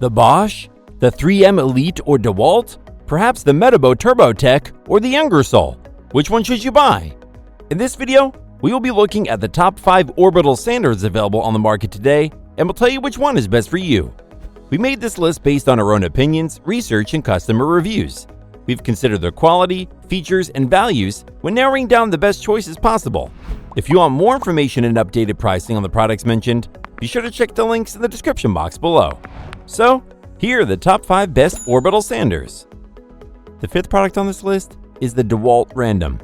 The Bosch, the 3M Elite or Dewalt, perhaps the Metabo Turbotec or the Ingersoll? Which one should you buy? In this video, we will be looking at the top 5 Orbital Sanders available on the market today, and we'll tell you which one is best for you. We made this list based on our own opinions, research, and customer reviews. We've considered their quality, features, and values when narrowing down the best choices possible. If you want more information and updated pricing on the products mentioned, be sure to check the links in the description box below. So, here are the top 5 best Orbital Sanders. The 5th product on this list is the Dewalt Random.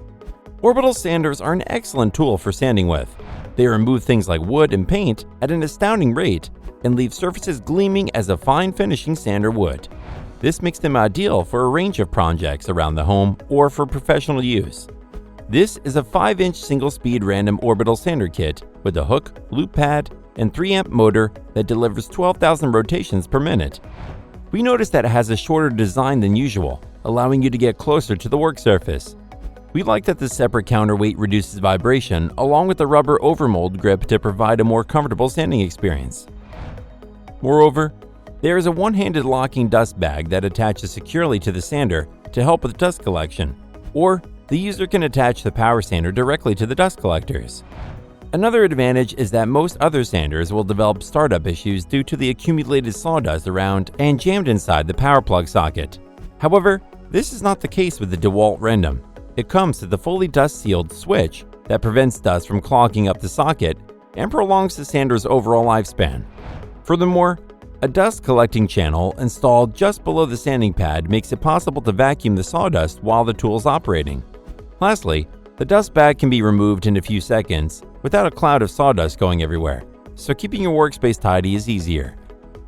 Orbital Sanders are an excellent tool for sanding with. They remove things like wood and paint at an astounding rate and leave surfaces gleaming as a fine finishing sander would. This makes them ideal for a range of projects around the home or for professional use. This is a 5-inch single-speed random orbital sander kit with a hook, loop pad, and 3-amp motor that delivers 12,000 rotations per minute. We noticed that it has a shorter design than usual, allowing you to get closer to the work surface. We like that the separate counterweight reduces vibration along with the rubber overmold grip to provide a more comfortable sanding experience. Moreover, there is a one-handed locking dust bag that attaches securely to the sander to help with dust collection, or the user can attach the power sander directly to the dust collectors. Another advantage is that most other sanders will develop startup issues due to the accumulated sawdust around and jammed inside the power plug socket. However, this is not the case with the Dewalt Random. It comes with a fully dust-sealed switch that prevents dust from clogging up the socket and prolongs the sander's overall lifespan. Furthermore, a dust collecting channel installed just below the sanding pad makes it possible to vacuum the sawdust while the tool is operating. Lastly, the dust bag can be removed in a few seconds without a cloud of sawdust going everywhere, so keeping your workspace tidy is easier.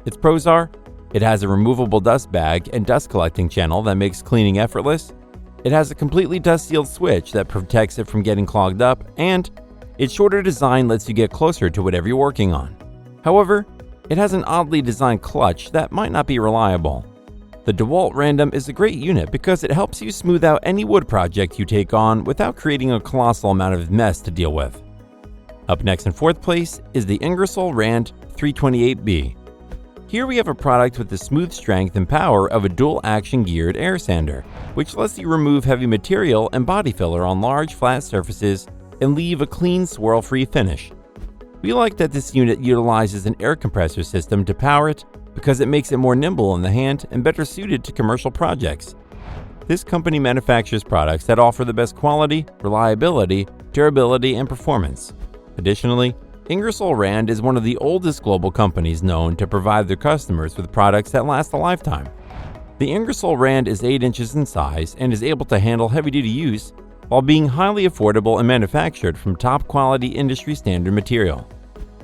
Its pros are, it has a removable dust bag and dust collecting channel that makes cleaning effortless, it has a completely dust-sealed switch that protects it from getting clogged up, and its shorter design lets you get closer to whatever you're working on. However, it has an oddly designed clutch that might not be reliable. The Dewalt Random is a great unit because it helps you smooth out any wood project you take on without creating a colossal amount of mess to deal with. Up next in 4th place is the Ingersoll Rand 328B. Here we have a product with the smooth strength and power of a dual-action geared air sander, which lets you remove heavy material and body filler on large flat surfaces and leave a clean, swirl-free finish. We like that this unit utilizes an air compressor system to power it because it makes it more nimble in the hand and better suited to commercial projects. This company manufactures products that offer the best quality, reliability, durability, and performance. Additionally, Ingersoll Rand is one of the oldest global companies known to provide their customers with products that last a lifetime. The Ingersoll Rand is 8 inches in size and is able to handle heavy-duty use while being highly affordable and manufactured from top-quality industry standard material.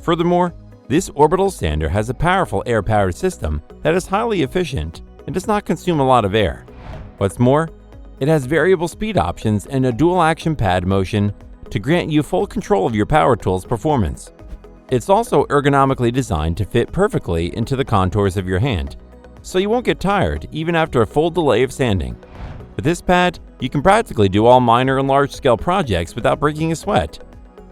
Furthermore, this orbital sander has a powerful air-powered system that is highly efficient and does not consume a lot of air. What's more, it has variable speed options and a dual-action pad motion to grant you full control of your power tool's performance. It's also ergonomically designed to fit perfectly into the contours of your hand, so you won't get tired even after a full delay of sanding. With this pad, you can practically do all minor and large-scale projects without breaking a sweat.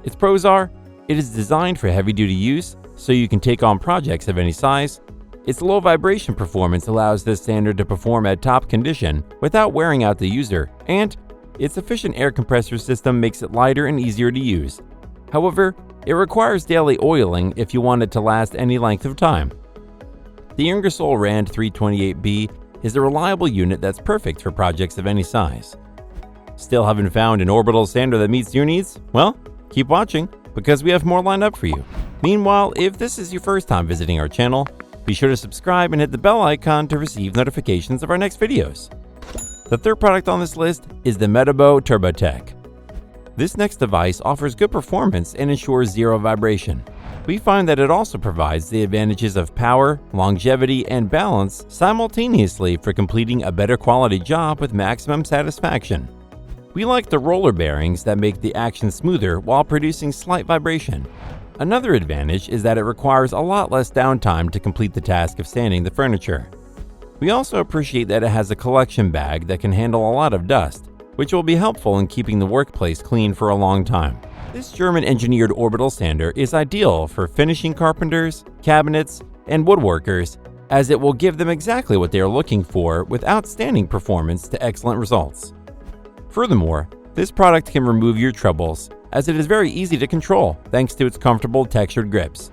Its pros are, it is designed for heavy-duty use, so you can take on projects of any size. Its low vibration performance allows this sander to perform at top condition without wearing out the user, and its efficient air compressor system makes it lighter and easier to use. However, it requires daily oiling if you want it to last any length of time. The Ingersoll Rand 328B is a reliable unit that's perfect for projects of any size. Still haven't found an orbital sander that meets your needs? Well, keep watching because we have more lined up for you. Meanwhile, if this is your first time visiting our channel, be sure to subscribe and hit the bell icon to receive notifications of our next videos. The 3rd product on this list is the Metabo Turbotec. This next device offers good performance and ensures zero vibration. We find that it also provides the advantages of power, longevity, and balance simultaneously for completing a better quality job with maximum satisfaction. We like the roller bearings that make the action smoother while producing slight vibration. Another advantage is that it requires a lot less downtime to complete the task of sanding the furniture. We also appreciate that it has a collection bag that can handle a lot of dust, which will be helpful in keeping the workplace clean for a long time. This German-engineered orbital sander is ideal for finishing carpenters, cabinets, and woodworkers, as it will give them exactly what they are looking for with outstanding performance to excellent results. Furthermore, this product can remove your troubles as it is very easy to control thanks to its comfortable textured grips.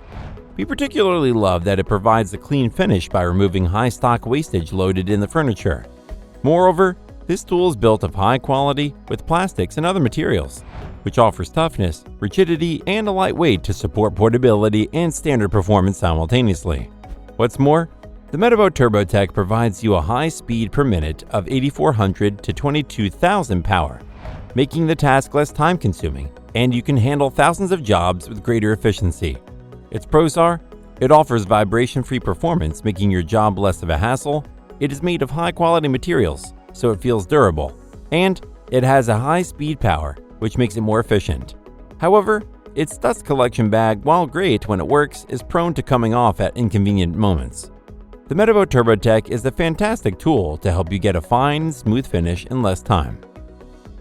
We particularly love that it provides a clean finish by removing high stock wastage loaded in the furniture. Moreover, this tool is built of high quality with plastics and other materials, which offers toughness, rigidity, and a light weight to support portability and standard performance simultaneously. What's more, the Metabo Turbotec provides you a high speed per minute of 8,400 to 22,000 power, making the task less time-consuming, and you can handle thousands of jobs with greater efficiency. Its pros are, it offers vibration-free performance, making your job less of a hassle. It is made of high-quality materials, so it feels durable, and it has a high speed power, which makes it more efficient. However, its dust collection bag, while great when it works, is prone to coming off at inconvenient moments. The Metabo Turbotec is a fantastic tool to help you get a fine, smooth finish in less time.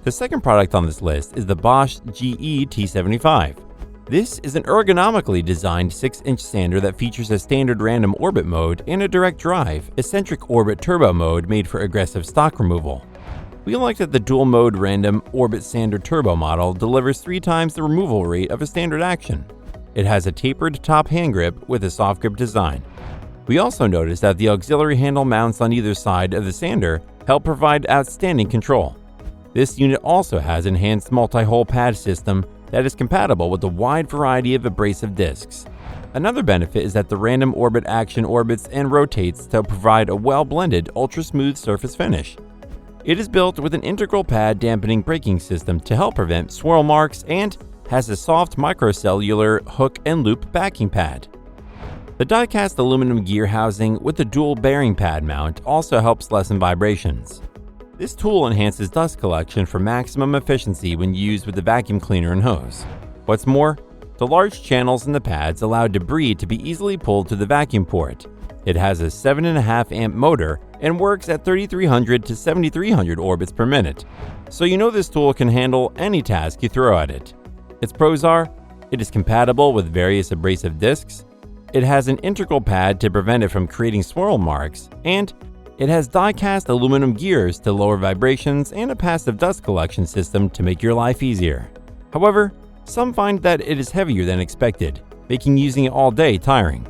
The second product on this list is the Bosch GET75. This is an ergonomically designed 6-inch sander that features a standard random orbit mode and a direct drive, eccentric orbit turbo mode made for aggressive stock removal. We like that the dual mode random orbit sander turbo model delivers 3 times the removal rate of a standard action. It has a tapered top hand grip with a soft grip design. We also noticed that the auxiliary handle mounts on either side of the sander help provide outstanding control. This unit also has enhanced multi-hole pad system that is compatible with a wide variety of abrasive discs. Another benefit is that the random orbit action orbits and rotates to provide a well-blended, ultra-smooth surface finish. It is built with an integral pad dampening braking system to help prevent swirl marks and has a soft microcellular hook and loop backing pad. The die-cast aluminum gear housing with the dual bearing pad mount also helps lessen vibrations. This tool enhances dust collection for maximum efficiency when used with the vacuum cleaner and hose. What's more, the large channels in the pads allow debris to be easily pulled to the vacuum port. It has a 7.5 amp motor and works at 3,300 to 7,300 orbits per minute, so you know this tool can handle any task you throw at it. Its pros are, it is compatible with various abrasive discs, it has an integral pad to prevent it from creating swirl marks, and it has die-cast aluminum gears to lower vibrations and a passive dust collection system to make your life easier. However, some find that it is heavier than expected, making using it all day tiring.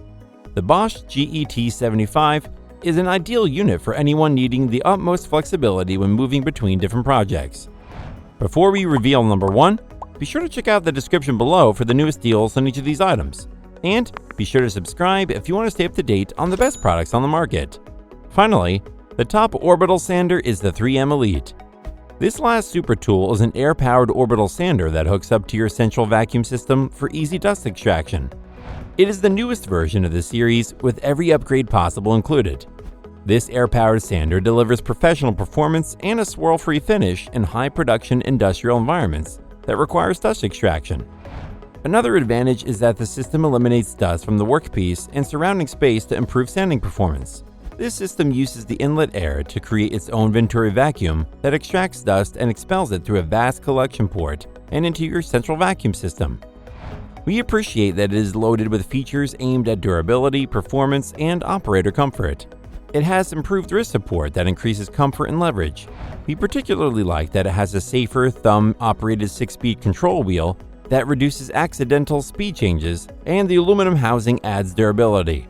The Bosch GET75 is an ideal unit for anyone needing the utmost flexibility when moving between different projects. Before we reveal number 1, be sure to check out the description below for the newest deals on each of these items. And be sure to subscribe if you want to stay up to date on the best products on the market. Finally, the top orbital sander is the 3M Elite. This last super tool is an air-powered orbital sander that hooks up to your central vacuum system for easy dust extraction. It is the newest version of the series with every upgrade possible included. This air-powered sander delivers professional performance and a swirl-free finish in high-production industrial environments that requires dust extraction. Another advantage is that the system eliminates dust from the workpiece and surrounding space to improve sanding performance. This system uses the inlet air to create its own Venturi vacuum that extracts dust and expels it through a vast collection port and into your central vacuum system. We appreciate that it is loaded with features aimed at durability, performance, and operator comfort. It has improved wrist support that increases comfort and leverage. We particularly like that it has a safer thumb-operated 6-speed control wheel that reduces accidental speed changes, and the aluminum housing adds durability.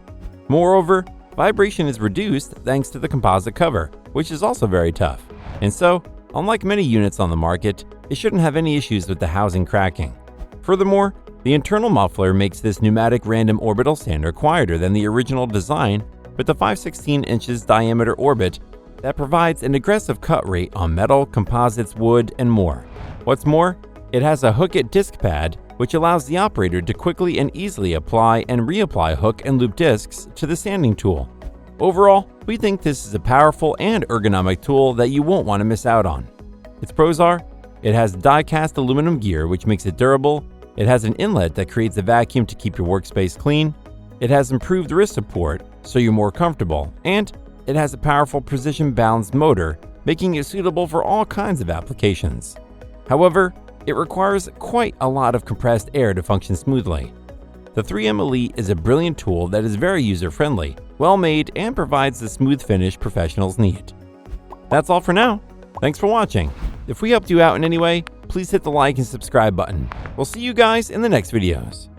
Moreover, vibration is reduced thanks to the composite cover, which is also very tough. And so, unlike many units on the market, it shouldn't have any issues with the housing cracking. Furthermore, the internal muffler makes this pneumatic random orbital sander quieter than the original design with a 5/16 inches diameter orbit that provides an aggressive cut rate on metal, composites, wood, and more. What's more, it has a hook-it disc pad which allows the operator to quickly and easily apply and reapply hook and loop discs to the sanding tool. Overall, we think this is a powerful and ergonomic tool that you won't want to miss out on. Its pros are, it has die-cast aluminum gear which makes it durable, it has an inlet that creates a vacuum to keep your workspace clean, it has improved wrist support so you're more comfortable, and it has a powerful precision-balanced motor, making it suitable for all kinds of applications. However, it requires quite a lot of compressed air to function smoothly. The 3M Elite is a brilliant tool that is very user-friendly, well made, and provides the smooth finish professionals need. That's all for now. Thanks for watching. If we helped you out in any way, please hit the like and subscribe button. We'll see you guys in the next videos.